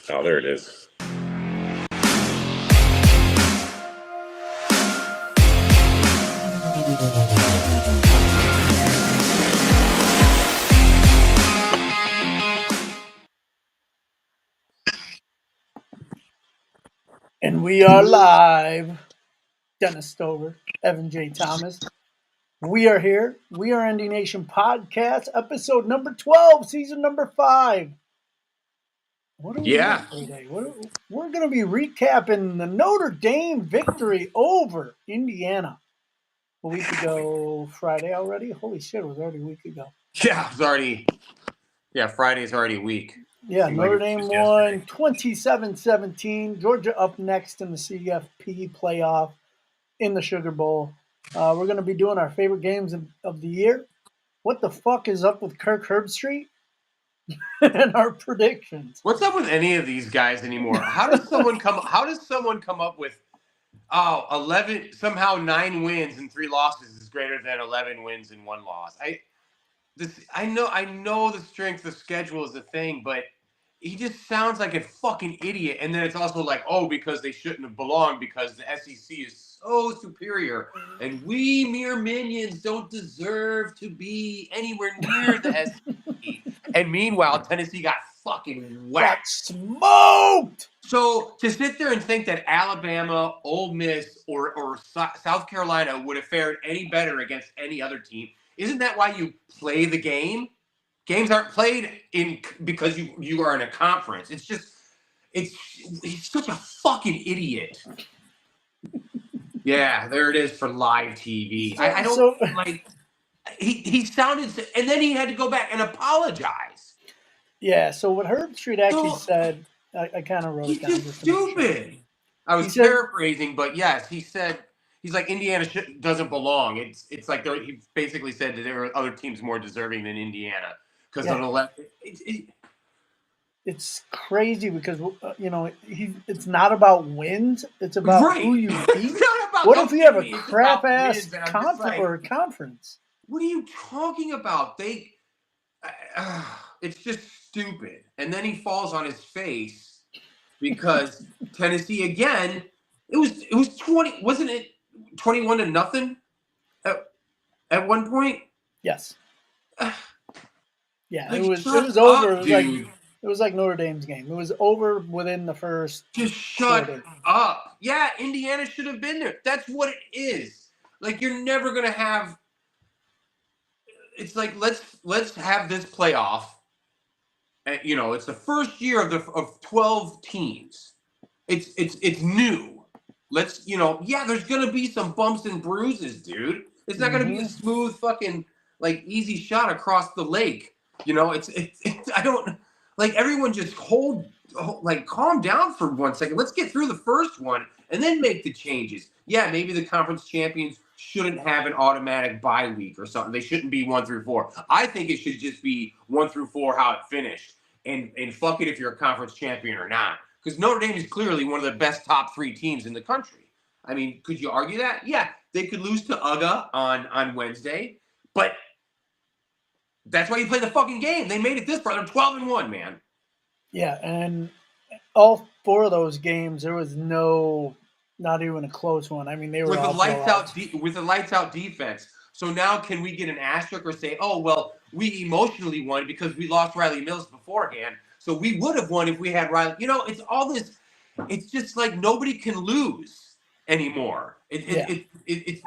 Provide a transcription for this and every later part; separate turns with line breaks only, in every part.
Oh, there it is.
And we are live. Dennis Stover, Evan J. Thomas. We are here. We are ND Nation Podcast, episode number 12, season number 5. What are we doing today? We're going to be recapping the Notre Dame victory over Indiana a week ago, Friday already. Holy shit, it was already a week ago.
Yeah, it's already. Yeah, Friday's already a week.
Yeah, Notre Dame won 27-17. Georgia up next in the CFP playoff in the Sugar Bowl. We're going to be doing our favorite games of the year. What the fuck is up with Kirk Herbstreit? And our predictions.
What's up with any of these guys anymore? How does someone come up with 11 somehow 9 wins and 3 losses is greater than 11 wins and 1 loss? I know the strength of schedule is a thing, but he just sounds like a fucking idiot. And then it's also like, oh, because they shouldn't have belonged because the SEC is so superior and we mere minions don't deserve to be anywhere near the SEC. And meanwhile, Tennessee got fucking whacked.
Smoked!
So to sit there and think that Alabama, Ole Miss, or South Carolina would have fared any better against any other team, isn't that why you play the game? Games aren't played because you are in a conference. It's just he's such a fucking idiot. Yeah, there it is for live TV. I don't like. He sounded, and then he had to go back and apologize.
Yeah. So what Herbstreit actually said, I kind of wrote it down.
He's just stupid. I was paraphrasing, but yes, he said. He's like, Indiana doesn't belong. It's like he basically said that there are other teams more deserving than Indiana because on the left.
It's crazy because it's not about wins. It's about who you beat. What if you have a crap ass conference?
What are you talking about? It's just stupid. And then he falls on his face because Tennessee again. It was 20. Wasn't it? 21-0 at one point.
Yes. Yeah, it was over. It was like Notre Dame's game. It was over within the first.
Just shut up. Yeah, Indiana should have been there. That's what it is. Like you're never gonna have. It's like let's have this playoff. And, it's the first year of 12 teams. It's new. Let's, there's going to be some bumps and bruises, dude. It's not going to be a smooth fucking, easy shot across the lake. I don't, everyone just calm down for 1 second. Let's get through the first one and then make the changes. Yeah, maybe the conference champions shouldn't have an automatic bye week or something. They shouldn't be 1 through 4. I think it should just be 1 through 4 how it finished. And fuck it if you're a conference champion or not. Because Notre Dame is clearly one of the best top 3 teams in the country. I mean, could you argue that? Yeah, they could lose to UGA on Wednesday, but that's why you play the fucking game. They made it this far. They're 12-1, man.
Yeah, and all 4 of those games, there was not even a close one. I mean, they were
with the lights out defense. So now can we get an asterisk or say, oh well, we emotionally won because we lost Riley Mills beforehand. So we would have won if we had Riley. It's all this. It's just like nobody can lose anymore. It's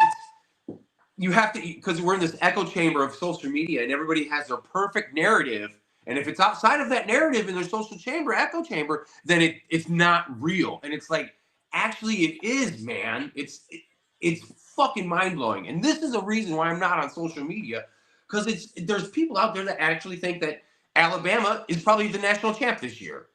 you have to, because we're in this echo chamber of social media and everybody has their perfect narrative. And if it's outside of that narrative in their echo chamber, then it's not real. And it's like, actually it is, man. It's fucking mind blowing. And this is a reason why I'm not on social media, because there's people out there that actually think that Alabama is probably the national champ this year.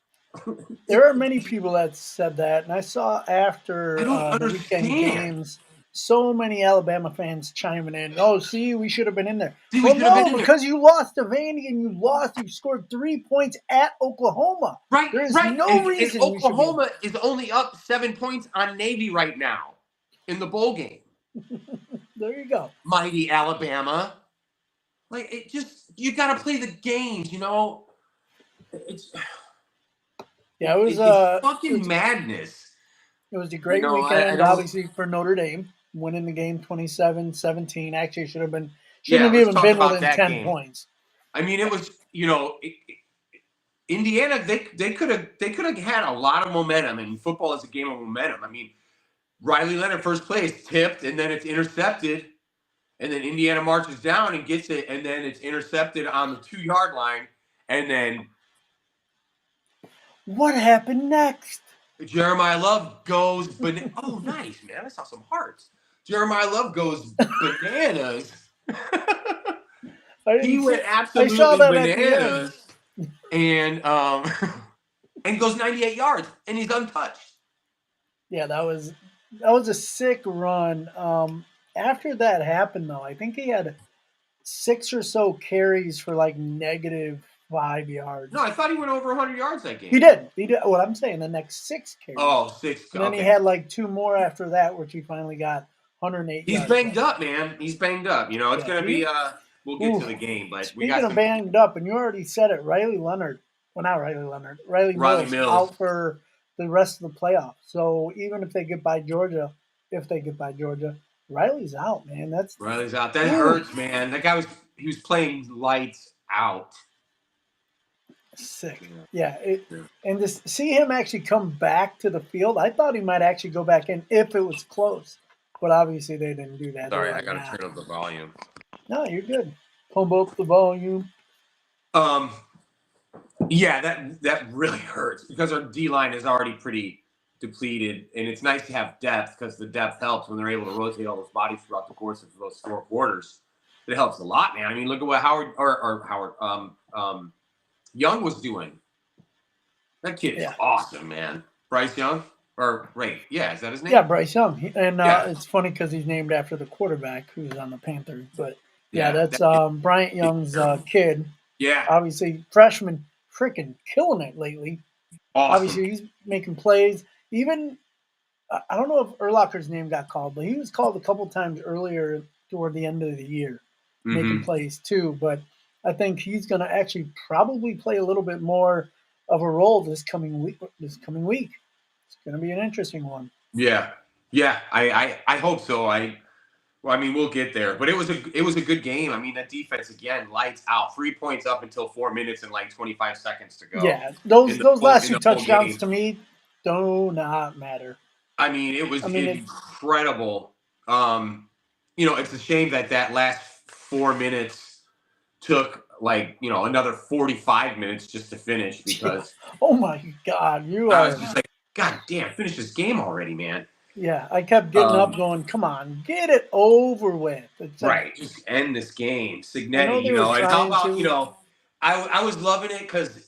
There are many people that said that, and I saw after the weekend games, so many Alabama fans chiming in. Oh, see, we should have been in there. Because you lost to Vandy and you scored 3 points at Oklahoma.
Right,
There's no reason.
And Oklahoma is only up 7 points on Navy right now in the bowl game.
There you go.
Mighty Alabama. You got to play the games, It's
Yeah,
It's fucking madness.
it was a great
I
weekend,
don't.
obviously, for Notre Dame, winning the game 27-17. Actually, it shouldn't
Yeah,
have
let's
even
talk
been
about
within
that
10
game.
points.
I mean, it was Indiana. They could have had a lot of momentum, and football is a game of momentum. I mean, Riley Leonard first place tipped, and then it's intercepted, and then Indiana marches down and gets it, and then it's intercepted on the 2-yard line, and then
What happened next?
Jeremiah Love goes oh, nice, man. I saw some hearts. Jeremiah Love goes bananas.
I
He
didn't see.
went
I saw
absolutely
that at the end.
bananas and and goes 98 yards and he's untouched.
Yeah, that was a sick run. After that happened, though, I think he had 6 or so carries for like -5 yards.
No, I thought he went over 100 yards that
He
game.
did. He did. What I'm saying, the next 6 carries,
Oh, six.
and then he
Okay.
had like 2 more after that, which he finally got 108
He's
yards.
banged up, man. He's banged up. It's
Yeah,
going to be we'll get
ooh,
to the game, but we
speaking
got
of
some
banged up, and you already said it, Riley Leonard. Well, not Riley Leonard. Riley
Riley
Mills
Mills.
out for the rest of the playoffs. So even if they get by Georgia, Riley's out, man. That's
Riley's out. That
ooh,
hurts, man. That guy was playing lights out.
sick.
Yeah.
Yeah,
Yeah.
and to see him actually come back to the field, I thought he might actually go back in if it was close, but obviously they didn't do that. They were
Sorry, I
like,
got to
nah,
turn up the volume.
no, you're good. Pump up the volume.
Um, yeah, that really hurts because our D line is already pretty depleted, and it's nice to have depth because the depth helps when they're able to rotate all those bodies throughout the course of those 4 quarters. It helps a lot, man. I mean, look at what Howard Young was doing. That kid is
Yeah,
awesome, man. Bryce Young, or right? Yeah, is that his name?
yeah, Bryce Young, and
Yeah,
it's funny because he's named after the quarterback who's on the Panthers. But yeah,
yeah,
that's
that kid
Bryant
is
Young's
terrible.
kid.
Yeah,
Obviously, freshman, freaking killing it lately.
awesome.
Obviously, he's making plays. Even I don't know if Urlacher's name got called, but he was called a couple times earlier toward the end of the year, making
Mm-hmm.
plays too. But I think he's going to actually probably play a little bit more of a role this coming week. It's going to be an interesting one.
Yeah, yeah. I hope so. Well, I mean, we'll get there, but it was a good game. I mean, that defense again, lights out. 3 points up until 4 minutes and like 25 seconds to go
Yeah, those
in the
those
whole
last
in
two
the whole
touchdowns
game.
to me do not matter.
I mean, it
I
was
mean, it's
incredible. It's a shame that last 4 minutes took like another 45 minutes just to finish
yeah.
because
Oh my God, you
I was
are.
just like, God damn, finish this game already, man.
Yeah, I kept getting up,
Um,
going, "Come on, get it over with." It's like
Right. Just end this game.
I know
Signetti,
they were
and how
trying
about,
to.
I was loving it because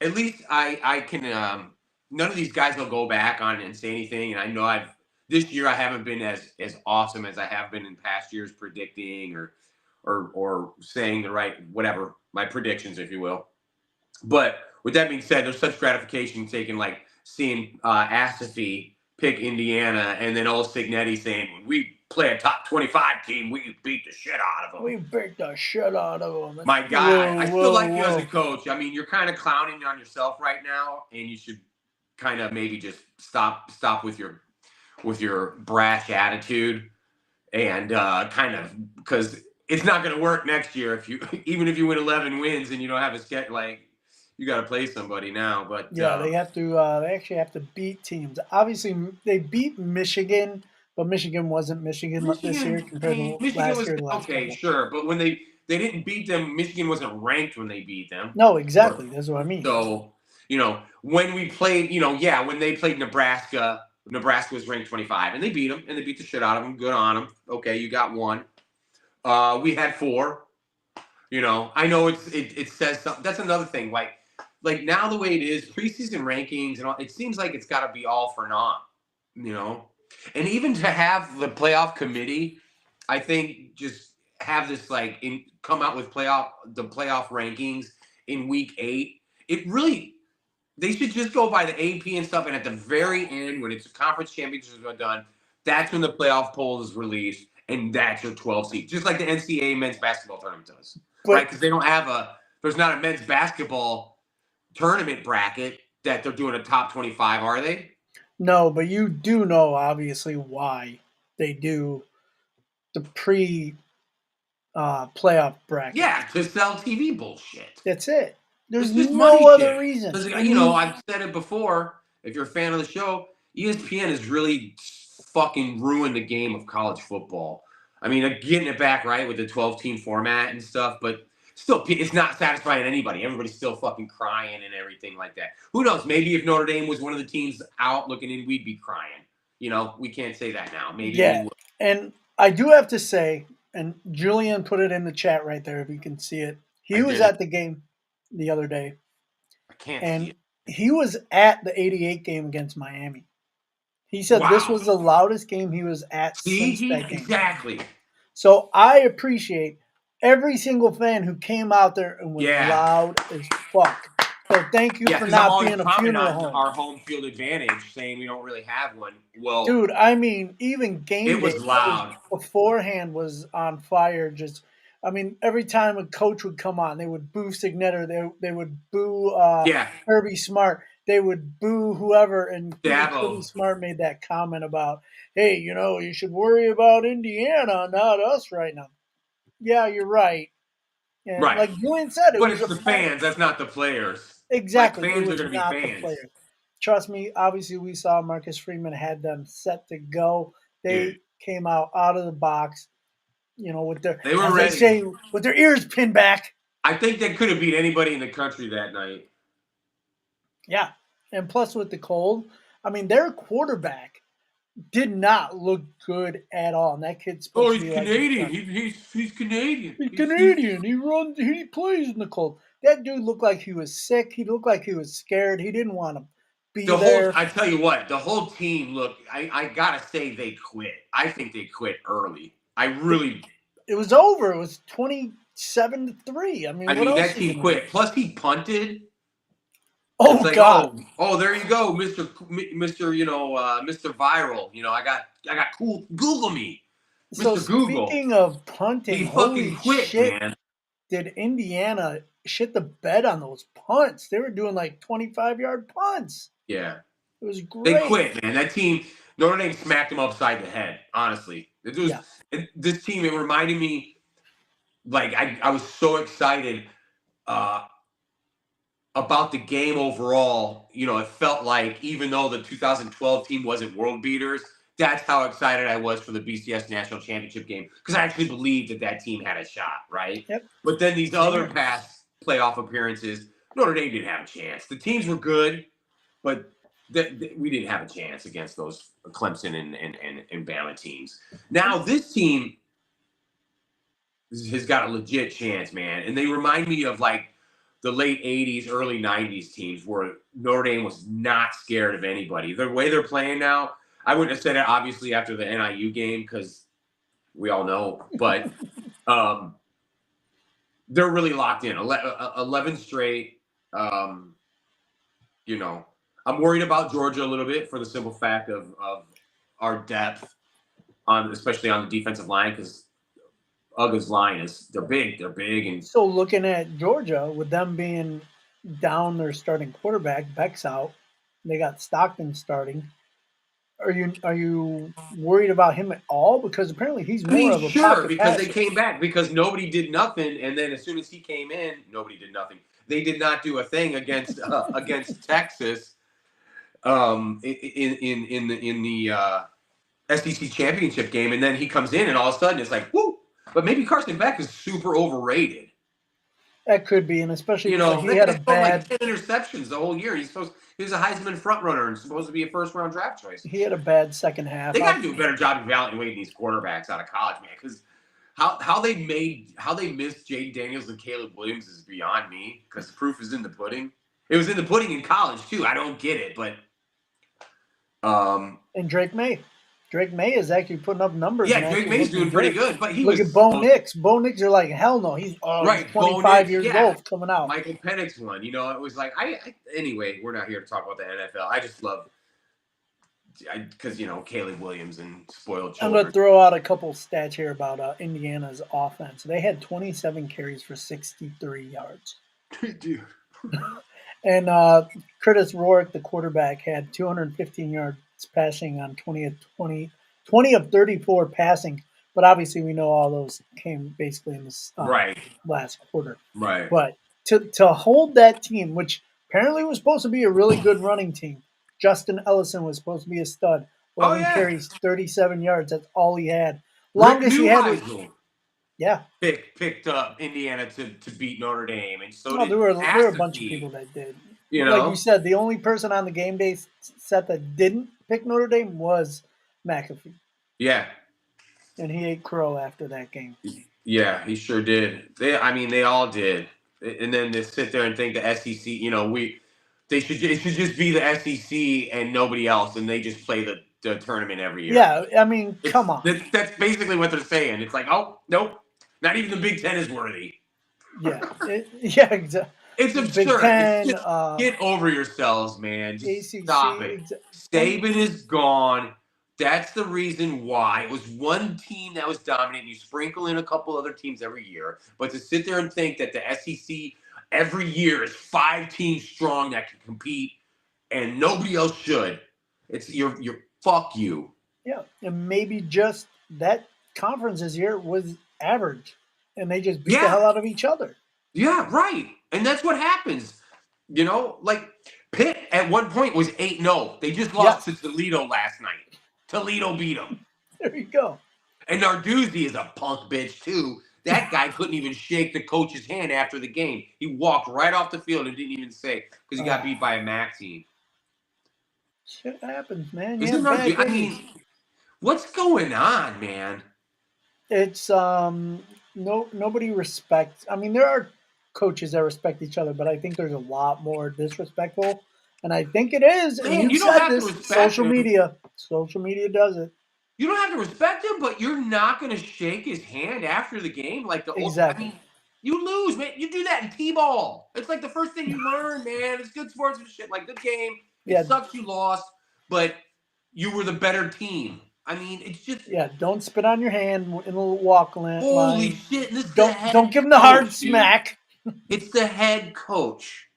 at least I can, none of these guys will go back on and say anything. And I know this year I haven't been as awesome as I have been in past years predicting or saying the right, whatever, my predictions, if you will. But with that being said, there's such gratification taking seeing Asafi pick Indiana and then old Signetti saying, when we play a top 25 team, we beat the shit out of them.
We beat the shit out of them.
My guy,
Whoa,
I still
whoa,
like you as a
whoa!
coach. I mean, you're kind of clowning on yourself right now, and you should kind of maybe just stop with your brash attitude and kind of because it's not going to work next year if you even if you win 11 wins and you don't have a sketch you got to play somebody now. But
Yeah, they have to. They actually have to beat teams. Obviously, they beat Michigan, but Michigan wasn't Michigan this year
I
compared
mean,
to
Michigan
last
was
year. The last
okay,
couple.
sure, but when they didn't beat them, Michigan wasn't ranked when they beat them.
No, exactly. That's what I mean.
So when we played, yeah, when they played Nebraska, Nebraska was ranked 25, and they beat them, and they beat the shit out of them. Good on them. Okay, you got one. We had four. I know it says something. That's another thing. Like now the way it is, preseason rankings and all, it seems like it's got to be all for naught. You know, and even to have the playoff committee, I think just have this come out with the playoff rankings in week 8. It really they should just go by the AP and stuff, and at the very end when it's a conference championships are done, that's when the playoff poll is released, and that's your 12 seed, just like the NCAA men's basketball tournament does, right?
But
Because there's not a men's basketball tournament bracket. that they're doing a top 25, are they?
No, but you do know obviously why they do the pre playoff bracket.
Yeah, to sell TV bullshit.
That's it. There's
It's just
no
money
other
shit.
reason.
Because
And you,
I've said it before. If you're a fan of the show, ESPN has really fucking ruined the game of college football. I mean, getting it back right with the 12-team format and stuff, but still, it's not satisfying anybody. Everybody's still fucking crying and everything like that. Who knows? Maybe if Notre Dame was one of the teams out looking in, we'd be crying. We can't say that now. Maybe we
yeah,
would.
and I do have to say, and Julian put it in the chat right there if you can see it.
I
He was
didn't.
at the game the other day,
I can't see
and
it.
he was at the '88 game against Miami. He said this
Wow.
was the loudest game he was at
See,
since that game.
exactly.
So I appreciate every single fan who came out there and was
Yeah.
loud as fuck. So thank you
Yeah,
for
because I'm
not
always
being a
pounding
funeral
on
home.
our home field advantage, saying we don't really have one. Well,
Dude, I mean, even game
it
day
was loud.
beforehand was on fire. Just, I mean, every time a coach would come on, they would boo Signetter, they would boo
Yeah,
Kirby Smart, they would boo whoever, and even Kirby
Dabo.
Smart made that comment about, hey, you should worry about Indiana, not us right now. Yeah, you're right. And
Right.
like Julian said, it
But
was
it's
a
the
pack.
fans. That's not the players. Like,
Exactly, it
fans are
was
going to be
not the
fans.
players. Trust me. Obviously, we saw Marcus Freeman had them set to go.
Dude,
They came out of the box, with their,
they were
as they
ready.
say, with their ears pinned back.
I think they could have beat anybody in the country that night.
Yeah, and plus with the cold, I mean, their quarterback did not look good at all, and that kid's
Oh,
supposed to
he's
be like the
Canadian.
front.
He's Canadian.
He's
He's
Canadian. He runs. He plays in the cold. That dude looked like he was sick. He looked like he was scared. He didn't want to be
the whole.
there.
I tell you what, the whole team. Look, I gotta say they quit. I think they quit early. I
It,
really.
it was over. It was 27-3. I mean,
I
what
mean,
else
that
are you
team
gonna do?
quit. Plus, he punted. It's
Oh
like,
God!
there you go, Mister, Mister Viral. I got cool. Google me,
So
Mister Google.
speaking of punting,
He fucking
holy
quit,
shit!
man.
Did Indiana shit the bed on those punts? They were doing like 25-yard punts.
Yeah,
It was
they
great.
quit, man. That team, Notre Dame smacked them upside the head. Honestly,
Yeah.
this team. It reminded me, like I was so excited. Uh, about the game overall, it felt like even though the 2012 team wasn't world beaters, that's how excited I was for the BCS national championship game because I actually believed that team had a shot, right?
Yep.
But then these
Same
other
here.
past playoff appearances, Notre Dame didn't have a chance. The teams were good, but we didn't have a chance against those Clemson and Bama teams. Now this team has got a legit chance, man. And they remind me of like the late 80s, early 90s teams where Notre Dame was not scared of anybody. The way they're playing now, I wouldn't have said it obviously after the NIU game because we all know, but they're really locked in. 11 straight. Um, I'm worried about Georgia a little bit for the simple fact of our depth especially on the defensive line because Uga's line they're big, and
So looking at Georgia, with them being down their starting quarterback, Beck's out. They got Stockton starting. Are you worried about him at all? Because apparently he's
I
more
mean,
of a
sure,
pocket
because they
passer.
came back because nobody did nothing, and then as soon as he came in, nobody did nothing. They did not do a thing against Texas in the SEC championship game, and then he comes in, and all of a sudden it's like, whoo! But maybe Carson Beck is super overrated.
That could be, and especially he
That
had a
guy's thrown like
bad
10 interceptions the whole year. He was a Heisman front runner and supposed to be a first round draft choice.
he had a bad second half.
They got to do a better job evaluating these quarterbacks out of college, man. Because how they missed Jaden Daniels and Caleb Williams is beyond me. Because the proof is in the pudding. It was in the pudding in college too. I don't get it, but
And Drake May. Drake May is actually putting up numbers.
yeah,
And
Drake
actually
May's doing pretty good. But he
Look
was
at Bo Nix. Bo Nix are like, hell no. He's
right.
25
Bo
years
Nix, yeah.
old coming out.
Michael Penix won. It was like anyway. We're not here to talk about the NFL. I just love because Caleb Williams and spoiled children.
I'm going to throw out a couple stats here about Indiana's offense. They had 27 carries for 63 yards.
Dude.
And Curtis Rourke, the quarterback, had 215 yards passing on 20 of 34 passing. But obviously, we know all those came basically in this
Right.
last quarter.
Right.
But to hold that team, which apparently was supposed to be a really good running team, Justin Ellison was supposed to be a stud.
Oh
11
yeah.
carries, 37 yards. That's all he had.
Rick
Longest he had was,
Neuheisel
yeah.
picked up Indiana to beat Notre Dame, and so
No,
did
there were a bunch of
Astafy.
people that did.
You
Like you
know.
said, the only person on the game day set that didn't pick Notre Dame was McAfee,
Yeah.
and he ate crow after that game.
Yeah, he sure did. I mean, they all did. And then to sit there and think the SEC, it should just be the SEC and nobody else, and they just play the tournament every year.
Yeah, I mean, come on.
That's basically what they're saying. It's like, oh nope, not even the Big Ten is worthy.
Yeah, yeah, exactly.
It's
Big
absurd. It's
Ten,
just get over yourselves, man. Just stop
ACC,
it.
and
Saban is gone. That's the reason why. It was one team that was dominant. You sprinkle in a couple other teams every year, but to sit there and think that the SEC every year is 5 teams strong that can compete and nobody else should. It's you're fuck you.
yeah, and maybe just that conference this year was average, and they just beat the
Yeah,
hell out of each other.
yeah, right. And that's what happens. Like Pitt at one point was 8-0. They just lost
Yes,
to Toledo last night. Toledo beat them.
there you go.
And Narduzzi is a punk bitch too. That guy couldn't even shake the coach's hand after the game. He walked right off the field and didn't even say because he got beat by a MAC team.
Shit happens, man. You
Isn't
have bad
Narduzzi? I
days.
mean, what's going on, man?
It's nobody respects. I mean, there are coaches that respect each other, but I think there's a lot more disrespectful, and I think it is. And
Man,
you've
you don't
said
have to
this.
respect him.
Social media does it
You don't have to respect him, but you're not going to shake his hand after the game. Like I
exactly.
mean, you lose, man. You do that in t-ball. It's like the first thing you learn, man. It's good sportsmanship. Like, good game. It
Yeah,
sucks you lost, but you were the better team. I mean, it's just
yeah. Don't spit on your hand in the walk
holy
line.
shit. This is the
Don't
head
give him the hard
coach, dude.
smack.
It's the head coach.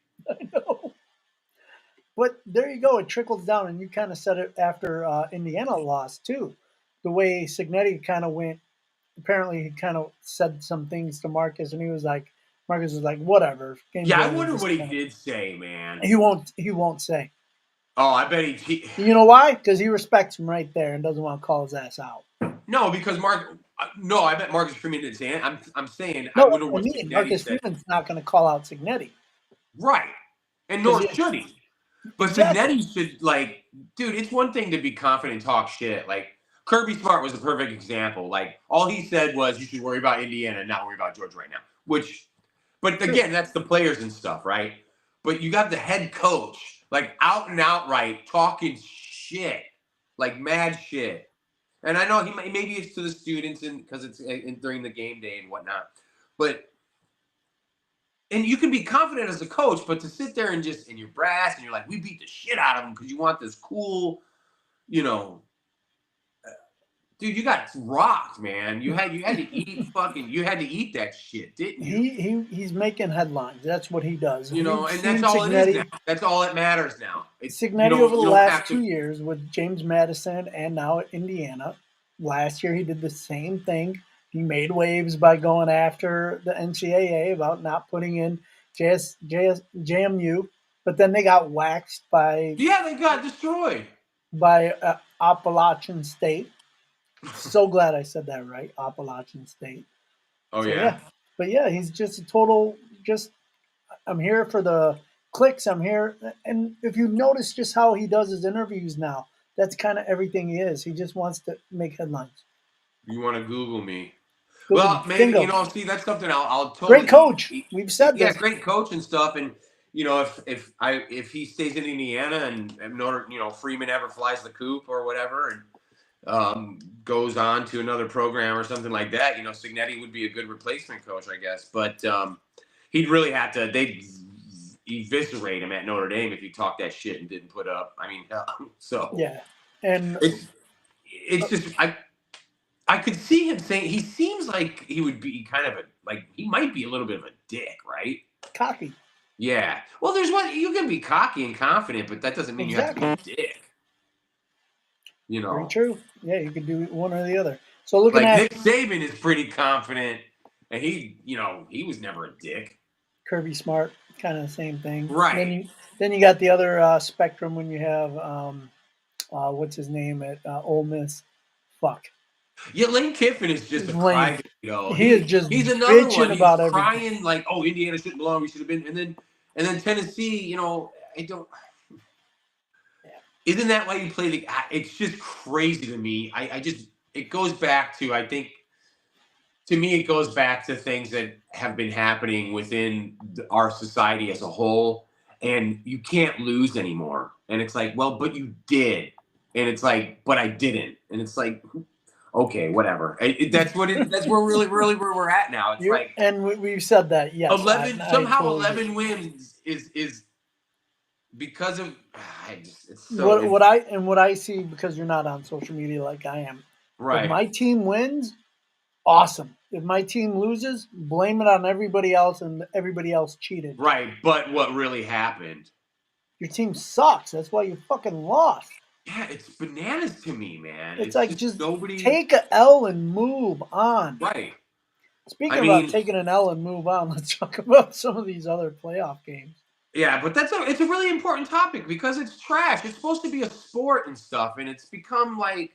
No. But there you go. It trickles down, and you kind of said it after Indiana lost too. The way Signetti kind of went. Apparently, he kind of said some things to Marcus, and Marcus was like, whatever. Game's
Yeah, I
over.
wonder
Just
what he
kind of.
did say, man.
He won't. He won't say.
Oh, I bet he
You know why? Because he respects him right there and doesn't want to call his ass out.
no, because no, I bet Marcus Freeman didn't say it. I'm saying I
No, that's
wonder
what I
what
mean.
Signetti
Marcus
said.
Freeman's not going to call out Signetti
Right. And
because
nor should he. But
exactly.
Signetti should, like, dude, it's one thing to be confident and talk shit. Like, Kirby Smart was a perfect example. Like, all he said was you should worry about Indiana and not worry about Georgia right now. But
True.
again, that's the players and stuff, right? But you got the head coach, like, out and outright talking shit, like mad shit. And I know maybe it's to the students and because it's during the game day and whatnot. But and you can be confident as a coach, but to sit there and just in your brass and you're like, we beat the shit out of them because you want this cool, you know, dude, you got rocked, man. You had to eat that shit, didn't you?
He's making headlines. That's what he does. We've
And that's
seen
all it is now.
Signetti
That's all that matters now. It's
Signetti over the
you don't
last
have
2 years with James Madison and now at Indiana. Last year he did the same thing. He made waves by going after the NCAA about not putting in JMU, but then they got waxed
yeah, they got destroyed.
by Appalachian State. So glad I said that right, Appalachian State.
Oh
So
yeah.
yeah, but yeah, he's just a total. Just I'm here for the clicks. I'm here, and if you notice just how he does his interviews now, that's kind of everything he is. He just wants to make headlines.
You want to Google me.
Google me,
Well, maybe
bingo.
see that's something I'll
Great
totally.
coach. We've said
Yeah,
this.
great coach and stuff. And if he stays in Indiana and Notre, Freeman ever flies the coop or whatever and goes on to another program or something like that, Signetti would be a good replacement coach, I guess. But he'd really have to. They'd eviscerate him at Notre Dame if he talked that shit and didn't put up. I mean, so
Yeah, and
it's just I could see him saying he seems like he would be kind of he might be a little bit of a dick, right?
cocky.
Yeah. Well, there's one you can be cocky and confident, but that doesn't mean you have to be a dick. You
Very
know,
true. Yeah, you could do one or the other. So looking
like
at
Nick Saban is pretty confident, and he was never a dick.
Kirby Smart, kind of the same thing.
Right.
Then you got the other spectrum when you have what's his name at Ole Miss? Fuck,
Yeah, Lane Kiffin is just a
Lane.
crybaby, though.
He is just
He's another one.
bitching
He's
about everything.
crying like, "Oh, Indiana shouldn't belong. We should have been." And then Tennessee. I don't.
Yeah.
Isn't that why you play the? It's just crazy to me. I just it goes back to I think to me it goes back to things that have been happening within our society as a whole, and you can't lose anymore. And it's like, well, but you did, and it's like, but I didn't, and it's like, okay, whatever. That's where really where we're at now. It's like
We've said that. Yes,
11
I
somehow
totally agree.
11 wins is because of it's so
What I see, because you're not on social media like I am. If
right.
my team wins, awesome. If my team loses, blame it on everybody else, and everybody else cheated.
Right, but what really happened?
Your team sucks. That's why you fucking lost.
Yeah, it's bananas to me, man.
It's
It's
like,
just
just
nobody.
take a L and move on.
Right. I
Speaking about
mean,
taking an L and move on, let's talk about some of these other playoff games.
yeah, but it's a really important topic because it's trash. It's supposed to be a sport and stuff, and it's become like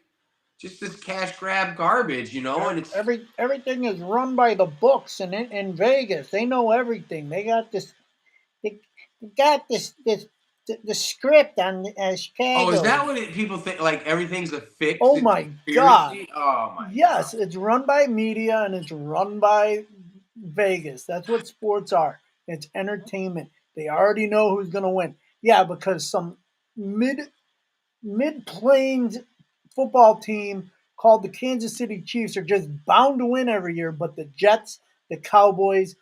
just this cash grab garbage, and it's
Everything is run by the books, and in Vegas, they know everything. They got this. They got the script on
oh, is
Chicago.
that what people think? Like everything's a fix
Oh
and
my God!
conspiracy? Oh my God.
Yes, it's run by media and it's run by Vegas. That's what sports are. It's entertainment. They already know who's going to win. Yeah, because some mid plains football team called the Kansas City Chiefs are just bound to win every year, but the Jets, the Cowboys,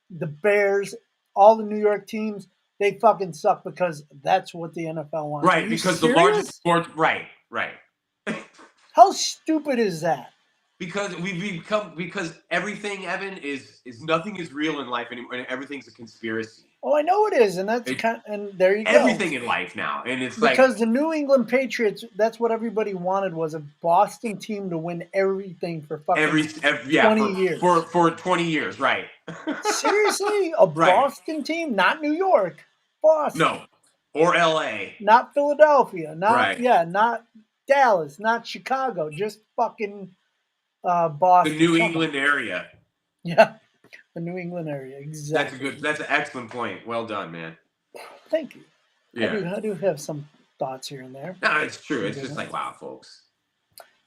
the Bears, all the New York teams, they fucking suck because that's what the NFL wants. Are
Right,
you
because the largest
serious?
sport. Right, right.
How stupid is that?
Because we've become because everything, Evan, is nothing is real in life anymore, and everything's a conspiracy.
Oh, I know it is, and
It,
and there you go.
everything in life now, and it's like
Because the New England Patriots, that's what everybody wanted, was a Boston team to win everything for fucking
every yeah
20 years.
for 20 years, right?
Seriously? A
Right.
Boston team? Not New York. Boston.
No, or L.A.
Not Philadelphia.
Right.
Not Dallas. Not Chicago. Just fucking
The
Boston.
New
Come on.
England area.
Yeah. The New England area. Exactly.
That's an excellent point. Well done, man.
Thank you.
Yeah.
I do have some thoughts here and there.
No, it's true. It's just like wow, folks.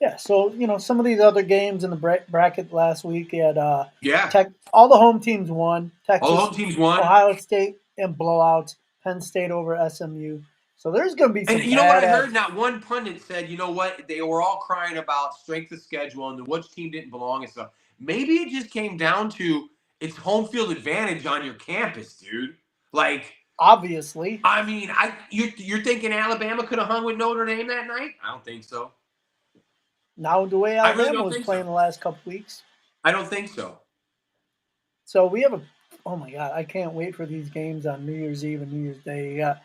Yeah, so some of these other games in the bracket last week, you had
Yeah.
all the home teams won.
All the
Texas,
home teams won.
Ohio State, and blowouts. Penn State over SMU. So there's going to be some.
And you know what I heard? Not one pundit said, you know what? They were all crying about strength of schedule and which team didn't belong and stuff. Maybe it just came down to it's home field advantage on your campus, dude. Like,
obviously.
I mean, you're thinking Alabama could have hung with Notre Dame that night? I don't think so.
Now the way Alabama was playing the last couple weeks.
I don't think so.
So we have oh my God, I can't wait for these games on New Year's Eve and New Year's Day. You got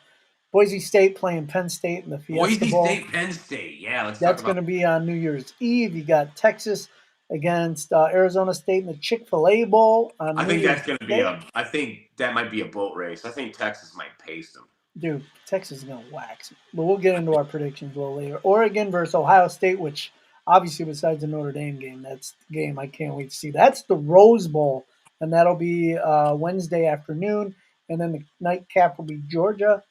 Boise State playing Penn State in the Fiesta Bowl.
Boise State, Penn State. Yeah,
that's going to be on New Year's Eve. You got Texas against Arizona State in the Chick-fil-A Bowl.
I think that's going to be I think that might be a boat race. I think Texas might pace them.
Dude, Texas is going to wax. But we'll get into our predictions a little later. Oregon versus Ohio State, which obviously besides the Notre Dame game, that's the game I can't wait to see. That's the Rose Bowl, and that'll be Wednesday afternoon. And then the nightcap will be Georgia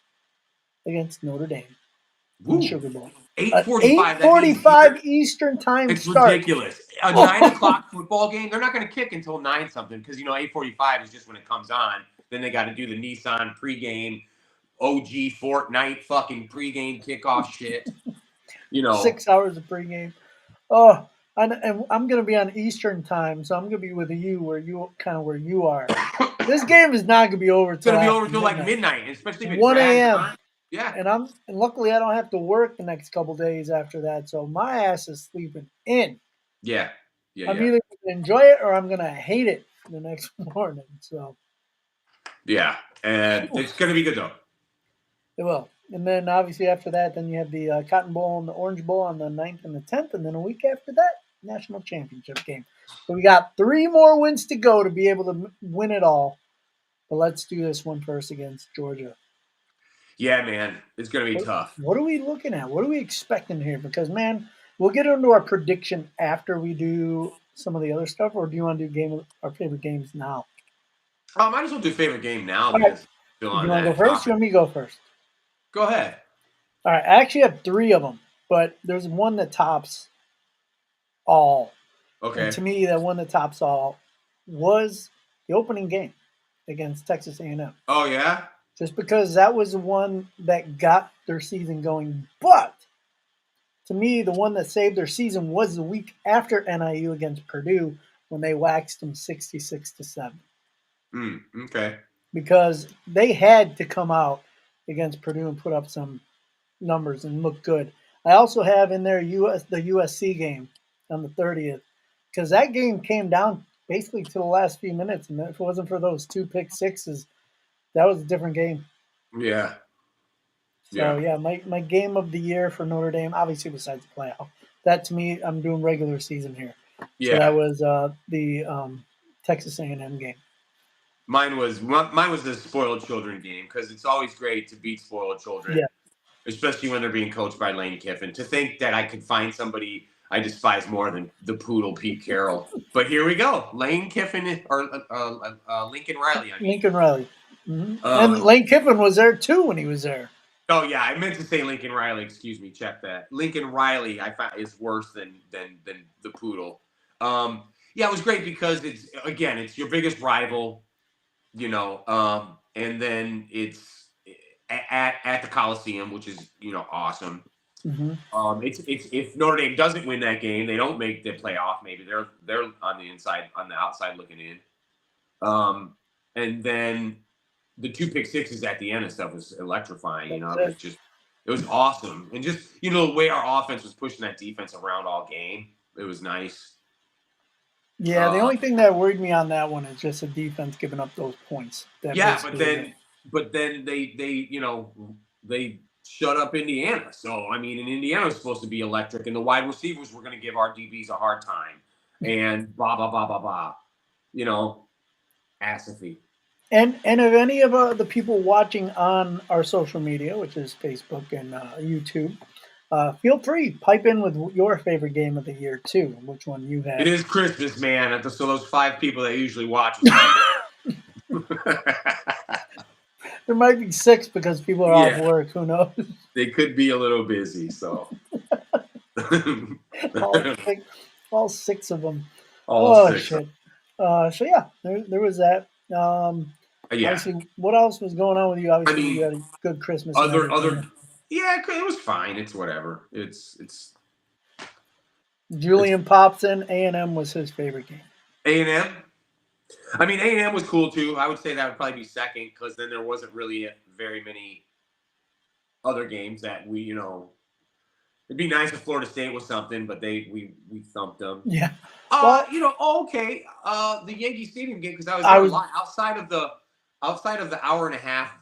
against Notre Dame. Sugar Bowl.
8:45.
8:45 Eastern time.
It's
start.
Ridiculous. A 9:00 football game. They're not going to kick until 9 something because 8:45 is just when it comes on. Then they got to do the Nissan pregame, OG Fortnite fucking pregame kickoff shit.
6 hours of pregame. Oh, and I'm going to be on Eastern time, so I'm going to be with you where you are. This game is not going to be over.
It's going to be over till like midnight, especially if it
1 a.m.
Yeah.
And luckily I don't have to work the next couple days after that, so my ass is sleeping in.
Yeah.
I'm either going to enjoy it or I'm going to hate it the next morning. So.
Yeah. And it's going to be good, though.
It will. And then obviously after that, then you have the Cotton Bowl and the Orange Bowl on the 9th and the 10th. And then a week after that, national championship game. So we got 3 more wins to go to be able to win it all. But let's do this one first against Georgia.
Yeah, man. It's going to be tough.
What are we looking at? What are we expecting here? Because, man, we'll get into our prediction after we do some of the other stuff. Or do you want to do our favorite games now?
I might as well do favorite game now
All right.
because still
Do
on
you want to
that
go first?
topic.
You want me to go first?
Go ahead.
All right. I actually have 3 of them, but there's one that tops all.
Okay.
And to me, that one that tops all was the opening game against Texas A&M.
Oh, yeah?
Just because that was the one that got their season going. But to me, the one that saved their season was the week after NIU against Purdue when they waxed them 66-7.
Okay.
Because they had to come out against Purdue and put up some numbers and look good. I also have in there the USC game on the 30th because that game came down basically to the last few minutes, and if it wasn't for those 2 pick sixes, that was a different game.
Yeah.
So yeah, my game of the year for Notre Dame, obviously besides the playoff, that to me, I'm doing regular season here.
Yeah.
So that was the Texas A&M game.
Mine was the spoiled children game because it's always great to beat spoiled children,
Yeah.
especially when they're being coached by Lane Kiffin. To think that I could find somebody I despise more than the poodle Pete Carroll. But here we go, Lane Kiffin or Lincoln Riley. I mean.
Lincoln Riley, and Lane Kiffin was there too when he was there.
Oh yeah, I meant to say Lincoln Riley. Excuse me. Check that. Lincoln Riley, I find is worse than the poodle. Yeah, it was great because it's your biggest rival. And then it's at the Coliseum, which is awesome.
Mm-hmm.
It's if Notre Dame doesn't win that game, they don't make the playoff. Maybe they're on the outside looking in. And then the 2 pick sixes at the end and stuff was electrifying. It was awesome, and just the way our offense was pushing that defense around all game, it was nice.
Yeah, the only thing that worried me on that one is just the defense giving up those points.
But then they shut up Indiana. So and Indiana was supposed to be electric, and the wide receivers were going to give our DBs a hard time, and blah blah blah blah blah. Asphy.
And if any of the people watching on our social media, which is Facebook and YouTube, feel free pipe in with your favorite game of the year too. Which one you had?
It is Christmas, man. So those 5 people that usually watch.
There might be 6 because people are off work. Who knows?
They could be a little busy, so.
all 6 of them.
All 6.
Shit. So yeah, there was that. Obviously, what else was going on with you? Obviously, you had a good Christmas.
It was fine. It's whatever. It's.
Julian pops in. A&M was his favorite game.
A&M. A&M was cool too. I would say that would probably be second because then there wasn't really very many other games that we, it'd be nice if Florida State was something, but we thumped them.
Yeah.
Okay. The Yankee Stadium game because I was outside of the hour and a half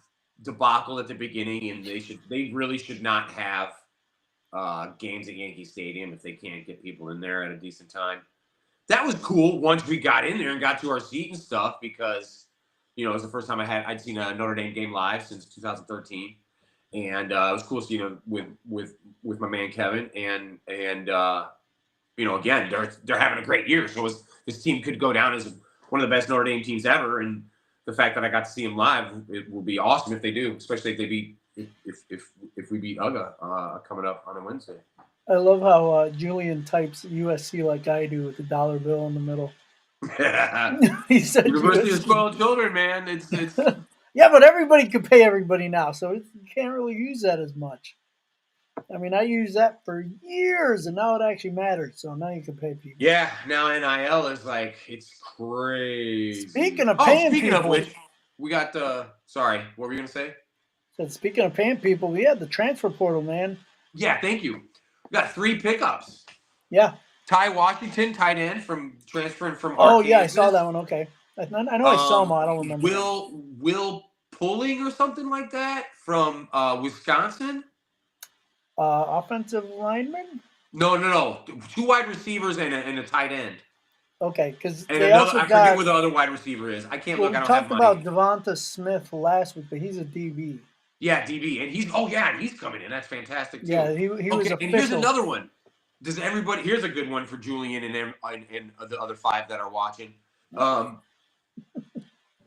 debacle at the beginning, and they really should not have games at Yankee Stadium if they can't get people in there at a decent time. That was cool once we got in there and got to our seat and stuff because, it was the first time I'd seen a Notre Dame game live since 2013, and it was cool seeing with my man Kevin and again they're having a great year, so this team could go down as one of the best Notre Dame teams ever, and the fact that I got to see them live, it will be awesome if they do, especially if they beat if we beat UGA coming up on a Wednesday.
I love how Julian types USC like I do with the dollar bill in the middle. He said
University of Spoiled Children, man. It's
yeah, but everybody can pay everybody now, so you can't really use that as much. I used that for years, and now it actually matters. So now you can pay people.
Yeah, now NIL is it's crazy.
Speaking of paying people,
of which, we got the. Sorry, what were you gonna say?
So speaking of paying people, we had the transfer portal, man.
Yeah, thank you. We got 3 pickups.
Yeah.
Ty Washington, tight end from transferring from.
Oh yeah, I saw that one. Okay, I know I saw him. I don't remember.
Will Pulling or something like that from Wisconsin.
Offensive lineman.
No. 2 wide receivers and a tight end.
Okay, because
And
they
another,
also
I forget
got.
where the other wide receiver is. I can't
Well,
look.
we
I don't have
talked about
money.
Devonta Smith last week, but he's a DB.
Yeah, DB, and he's coming in. That's fantastic too.
Yeah, he was
Okay, and here's
official.
another one. Does everybody? Here's a good one for Julian and the other 5 that are watching. Um,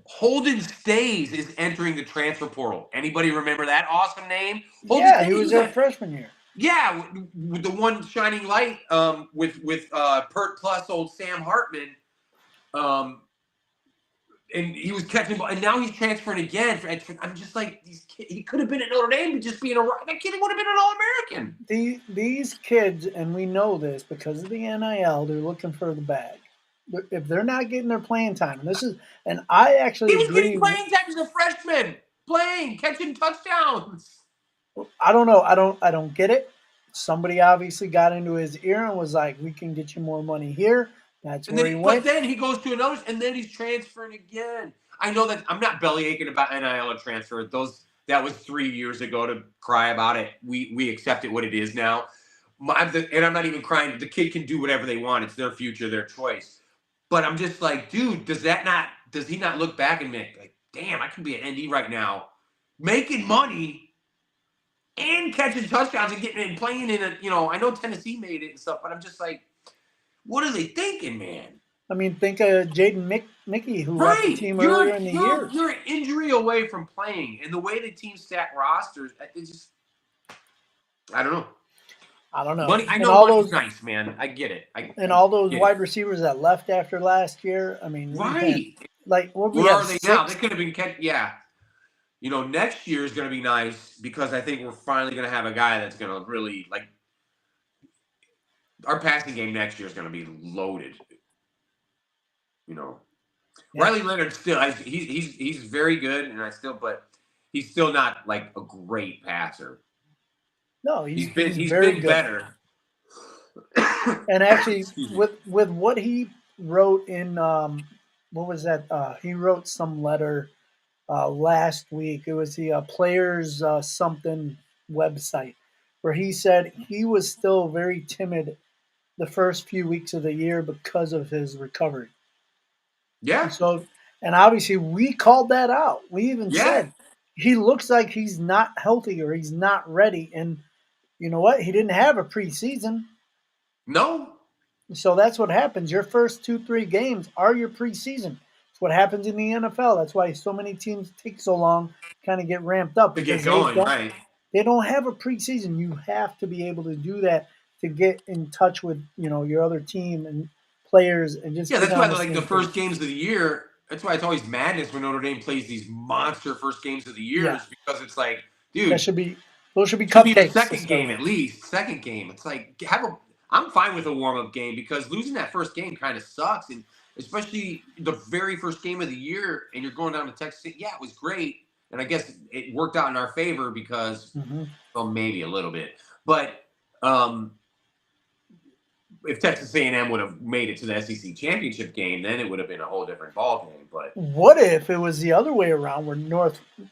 Holden Stays is entering the transfer portal. Anybody remember that awesome name? Holden
Yeah, he
Stays
was
was
there
a
freshman year.
yeah, with the one shining light with Pert Plus old Sam Hartman. Um, and he was catching, and now he's transferring again. I'm just like, he could have been at Notre Dame, but just being that kid would have been an All-American.
These kids, and we know this because of the NIL, they're looking for the bag. If they're not getting their playing time, and I actually
He was getting
agree.
playing time as a freshman, catching touchdowns.
I don't know. I don't get it. Somebody obviously got into his ear and was like, "We can get you more money here." That's
And
where
then,
he
but
went.
then he goes to another, and then he's transferring again. I know that I'm not belly aching about NIL or transfer. That was 3 years ago to cry about it. We accept it what it is now. And I'm not even crying. The kid can do whatever they want. It's their future, their choice. But I'm just like, dude, does he not look back and make like, damn, I can be an ND right now, making money and catching touchdowns and getting and playing in I know Tennessee made it and stuff, but I'm just like, what are they thinking, man?
I mean, think of Jaden Mickey, who left the
Right,
team
you're
earlier in the
you're
year.
you're an injury away from playing, and the way the team stack rosters, it's just I don't know.
I don't know.
Money, I
And
know
all
money's
those
nice, man. I get it.
and
I
all those
get it.
wide receivers that left after last year. I mean, we had
Right.
what we
Where
have
are they now? They
6.
could have been kept. Yeah. Next year is going to be nice because I think we're finally going to have a guy that's going to really like our passing game next year is going to be loaded.
Yeah.
Riley Leonard still he's very good, and but he's still not like a great passer.
No,
He's
he's very
been
good.
better.
And actually,
Excuse me.
with what he wrote in what was that? He wrote some letter last week. It was the players something website where he said he was still very timid the first few weeks of the year because of his recovery.
Yeah.
And so, and obviously, we called that out. We even
Yeah.
said he looks like he's not healthy or he's not ready. And you know what? He didn't have a preseason.
No.
So that's what happens. Your first 2, 3 games are your preseason. It's what happens in the NFL. That's why so many teams take so long to kind of get ramped up
To get
because
going, right?
they don't have a preseason. You have to be able to do that to get in touch with your other team and players and just
Yeah,
get
that's why
on the
like the
same
first
page.
games of the year. That's why it's always madness when Notre Dame plays these monster first games of the
Yeah,
years because it's like,
that
dude,
should be those should be
should be the
cupcakes to
second
start
game
with.
at least. Second game, it's like I'm fine with a warm up game because losing that first game kind of sucks, and especially the very first game of the year, and you're going down to Texas. Yeah, it was great, and I guess it worked out in our favor because,
Mm-hmm.
well, maybe a little bit, but if Texas A&M would have made it to the SEC championship game, then it would have been a whole different ball game. But
What if it was the other way around, where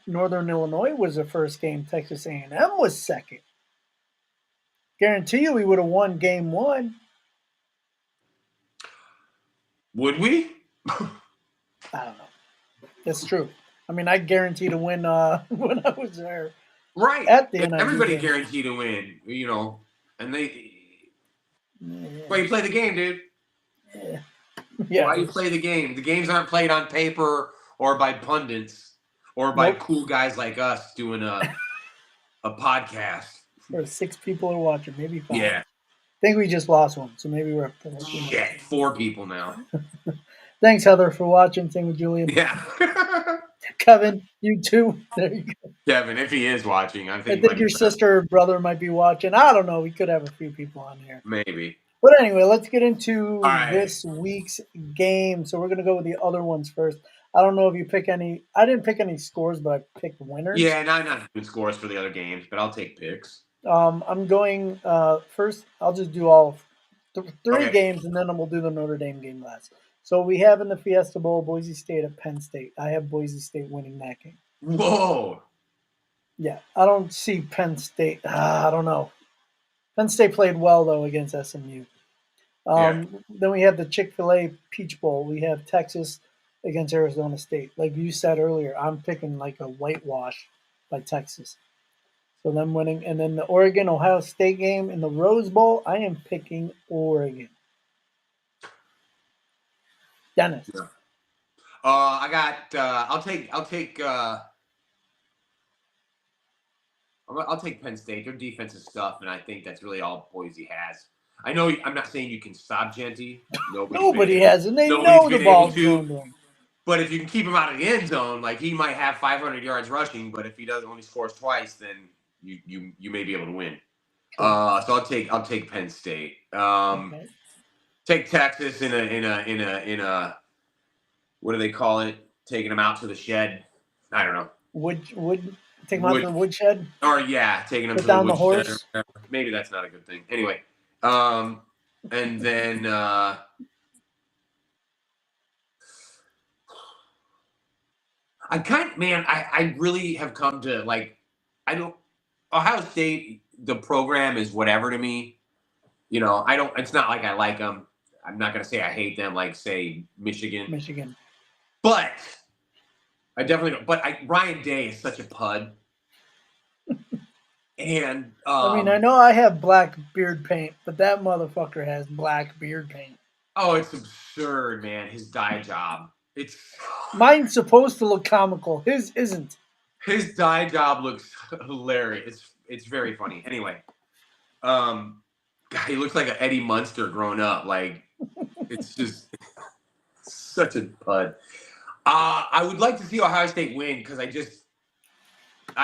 Northern Illinois was the first game, Texas A&M was second? Guarantee you, we would have won game 1.
would we?
I don't know. That's true. I mean, I guarantee to win when I was there
Right.
at the NIT
Everybody
game.
guaranteed to win, and they.
Yeah,
Well, you play the game, dude.
yeah, yeah.
Why you play the game? The games aren't played on paper or by pundits or by
Nope.
cool guys like us doing a podcast.
Or 6 people are watching, maybe 5.
Yeah.
I think we just lost one, so maybe we're up to 4 now.
Shit. 4 people now.
Thanks, Heather, for watching. Same with Julian.
Yeah.
Kevin, you too. There you go.
Kevin, if he is watching, I
I
think
think your sister or brother might be watching. I don't know. We could have a few people on here.
maybe.
But anyway, let's get into
All right.
this week's game. So we're going to go with the other ones first. I don't know if you pick any. I didn't pick any scores, but I picked winners.
Yeah, and I'm not doing scores for the other games, but I'll take picks.
I'm going first. I'll just do all 3
Okay.
games, and then we'll do the Notre Dame game last. So we have in the Fiesta Bowl Boise State at Penn State. I have Boise State winning that game.
Whoa.
Yeah, I don't see Penn State. I don't know. Penn State played well though against SMU.
Yeah.
Then we have the Chick-fil-A Peach Bowl. We have Texas against Arizona State. Like you said earlier, I'm picking like a whitewash by Texas. So them winning, and then the Oregon Ohio State game in the Rose Bowl. I am picking Oregon. Dennis.
Yeah. I got. I'll take Penn State. Their defense is stuff, and I think that's really all Boise has. I know. I'm not saying you can stop Genty.
Nobody has, and they
Nobody's
know the
been able
ball's going
to.
to him.
But if you can keep him out of the end zone, like he might have 500 yards rushing, but if he doesn't only scores twice, then you may be able to win. So I'll take Penn State.
Okay.
Take Texas in a what do they call it? Taking them out to the shed. I don't know.
Would take him out to the woodshed.
Or yeah, taking them
Put
to the
down the
woodshed.
horse.
Maybe that's not a good thing. Anyway, and then I really have come to like I don't Ohio State. The program is whatever to me. You know, I don't. It's not like I like them. I'm not gonna say I hate them, like say Michigan. But I definitely don't. But Ryan Day is such a pud. And
I mean, I know I have black beard paint, but that motherfucker has black beard paint.
Oh, it's absurd, man. His dye job.
Mine's supposed to look comical. His isn't.
His dye job looks hilarious. It's very funny. Anyway, God, he looks like an Eddie Munster grown up. Like it's just such a pud. I would like to see Ohio State win because I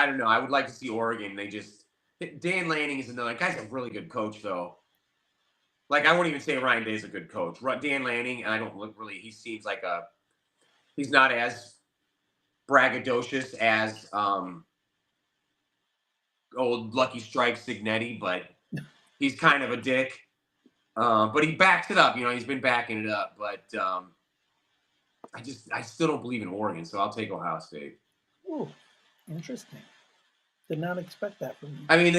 don't know. I would like to see Oregon. Dan Lanning is another guy's a really good coach though. Like I won't even say Ryan Day's a good coach. Dan Lanning, and I don't look really. He seems like he's not as braggadocious as old Lucky Strike Signetti, but he's kind of a dick. But he backs it up. You know, he's been backing it up. But I still don't believe in Oregon, so I'll take Ohio State.
Ooh, interesting. Did not expect that from you.
I mean,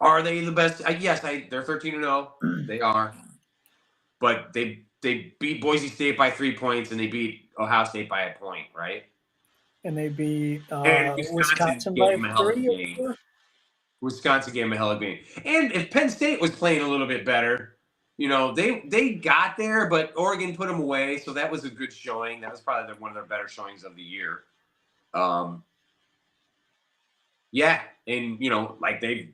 are they the best? Yes, they're 13-0. They are, but they beat Boise State by 3 points, and they beat Ohio State by a point, right?
And they beat
Wisconsin
by
gave them a hell of a
3
game. Wisconsin gave them a hell of a game. And if Penn State was playing a little bit better, you know, they got there, but Oregon put them away, so that was a good showing. That was probably one of their better showings of the year. Yeah, and you know, like they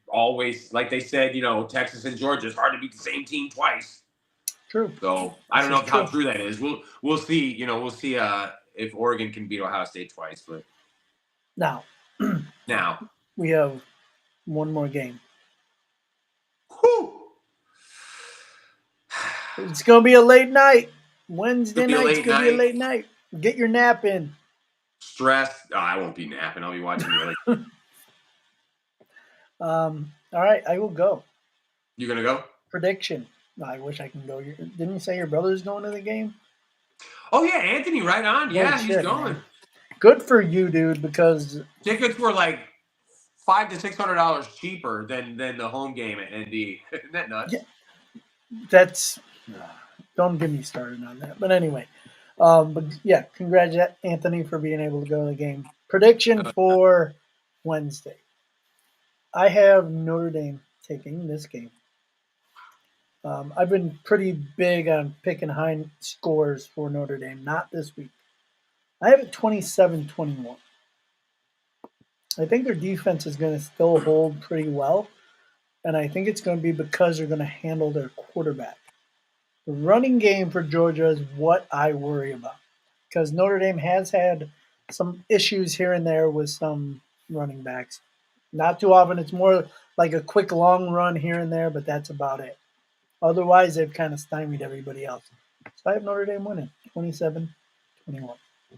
said, you know, Texas and Georgia, it's hard to beat the same team twice.
True.
So I don't know how true that is. We'll see. You know, we'll see if Oregon can beat Ohio State twice. But
now we have one more game.
Whew.
It's gonna be a late night. Wednesday night's gonna be a late night. Get your nap in.
Stressed. Oh, I won't be napping. I'll be watching the other.
All right, I will go.
You gonna go?
Prediction. I wish I can go. Didn't you say your brother's going to the game?
Oh yeah, Anthony, right on. Yeah, he's going.
Man. Good for you, dude. Because
tickets were like $500 to $600 cheaper than the home game at ND. Isn't that nuts?
Yeah, that's. Don't get me started on that. But anyway, but yeah, congratulate Anthony for being able to go to the game. Prediction for Wednesday. I have Notre Dame taking this game. I've been pretty big on picking high scores for Notre Dame, not this week. I have it 27-21. I think their defense is going to still hold pretty well, and I think it's going to be because they're going to handle their quarterback. The running game for Georgia is what I worry about because Notre Dame has had some issues here and there with some running backs. Not too often. It's more like a quick long run here and there, but that's about it. Otherwise, they've kind of stymied everybody else. So I have Notre Dame winning 27-21.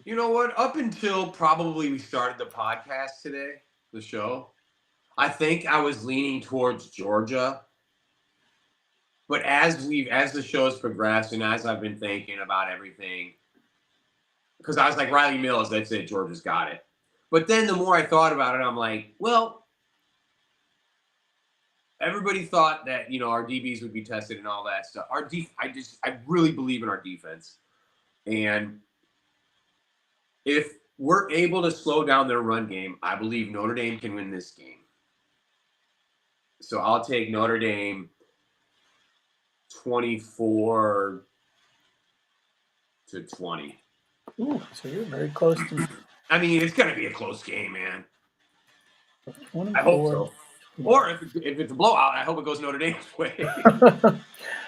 You know what? Up until probably we started the podcast today, the show, I think I was leaning towards Georgia. But as the show's progressed and as I've been thinking about everything, because I was like, Riley Mills, that's it, Georgia's got it. But then the more I thought about it, I'm like, well, everybody thought that our DBs would be tested and all that stuff. I really believe in our defense, and if we're able to slow down their run game, I believe Notre Dame can win this game. So I'll take Notre Dame 24-20.
Ooh, so you're very close to.
I mean, it's going to be a close game, man.
24.
I hope so. Or if it's a blowout, I hope it goes Notre Dame's way.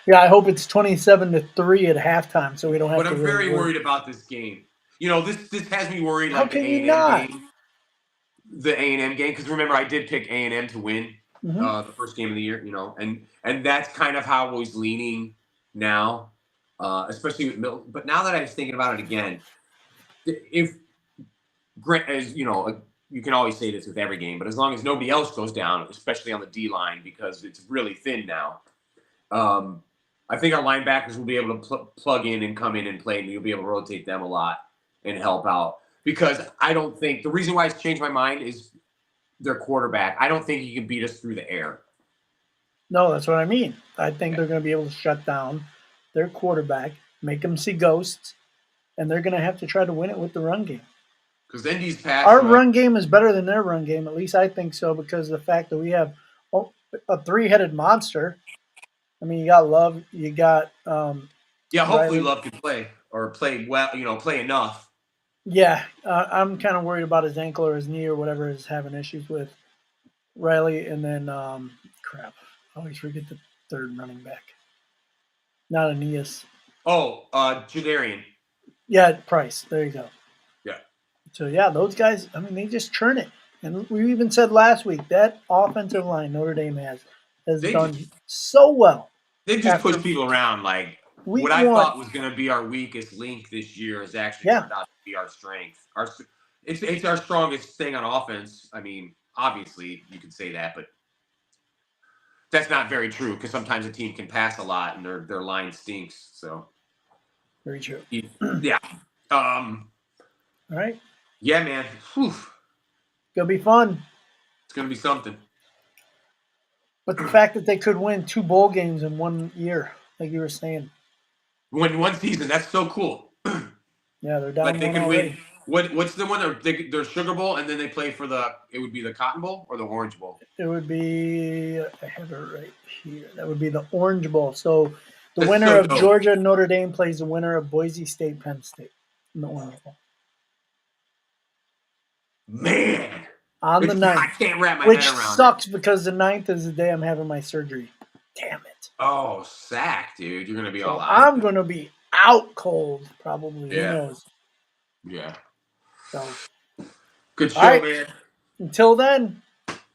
Yeah, I hope it's 27-3 at halftime, so we don't have
But
to.
I'm
really
very
worry.
worried about this game. This has me worried.
How
Like
can
the
you
A&M
not?
game, the A&M game, because remember I did pick A&M to win the first game of the year. And that's kind of how I was leaning now, especially with Milton. But now that I was thinking about it again, if Grant, as you can always say this with every game, but as long as nobody else goes down, especially on the D line, because it's really thin now. I think our linebackers will be able to plug in and come in and play, and you'll be able to rotate them a lot and help out. Because I don't think the reason why it's changed my mind is their quarterback. I don't think he can beat us through the air.
No, that's what I mean. I think they're going to be able to shut down their quarterback, make them see ghosts, and they're going to have to try to win it with the run game.
Because Indy's pass
Our run game is better than their run game. At least I think so, because of the fact that we have a three-headed monster. I mean, you got Love, you got
hopefully
Riley.
Love can play or play well, play enough.
Yeah, I'm kind of worried about his ankle or his knee or whatever is having issues with Riley, and then crap, I always forget the third running back. Not Aeneas.
Oh, Jadarian.
Yeah, Price. There you go.
Yeah.
So yeah, those guys. I mean, they just churn it. And we even said last week that offensive line Notre Dame has done so well.
They just push people around. Like what I thought was going to be our weakest link this year has actually turned out to be our strength. It's our strongest thing on offense. I mean, obviously you could say that, but that's not very true because sometimes a team can pass a lot and their line stinks. So
very true.
Yeah.
All right.
Yeah, man. Whew.
Gonna be fun.
It's gonna be something.
But the fact that they could win 2 bowl games in 1 year, like you were saying,
win 1 season, that's so cool.
Yeah, they're down.
Like they can
already.
win. What's the one? They're Sugar Bowl, and then they play for it would be the Cotton Bowl or the Orange Bowl.
It would be. I have it right here. That would be the Orange Bowl. So the winner of Georgia Notre Dame plays the winner of Boise State Penn State in the Orange Bowl.
Man.
On the 9th.
I can't wrap my head around it.
Which sucks because the 9th is the day I'm having my surgery. Damn it.
Oh, sack, dude. You're going to be all out.
I'm going to be out cold, probably.
Yeah.
Who knows?
Yeah.
So.
Good show, man.
Until then.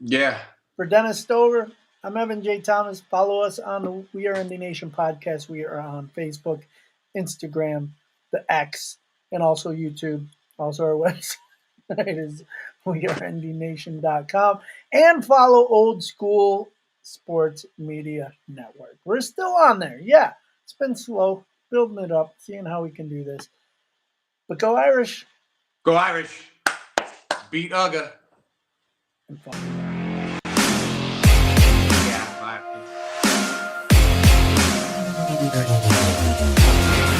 Yeah.
For Dennis Stover, I'm Evan J. Thomas. Follow us on the We Are Indy Nation podcast. We are on Facebook, Instagram, the X, and also YouTube. Also our website is wearendynation.com. And follow Old School Sports Media Network. We're still on there. Yeah, it's been slow, building it up, seeing how we can do this. But go Irish.
Go Irish. Beat Ugga.
And fun.
Yeah, bye.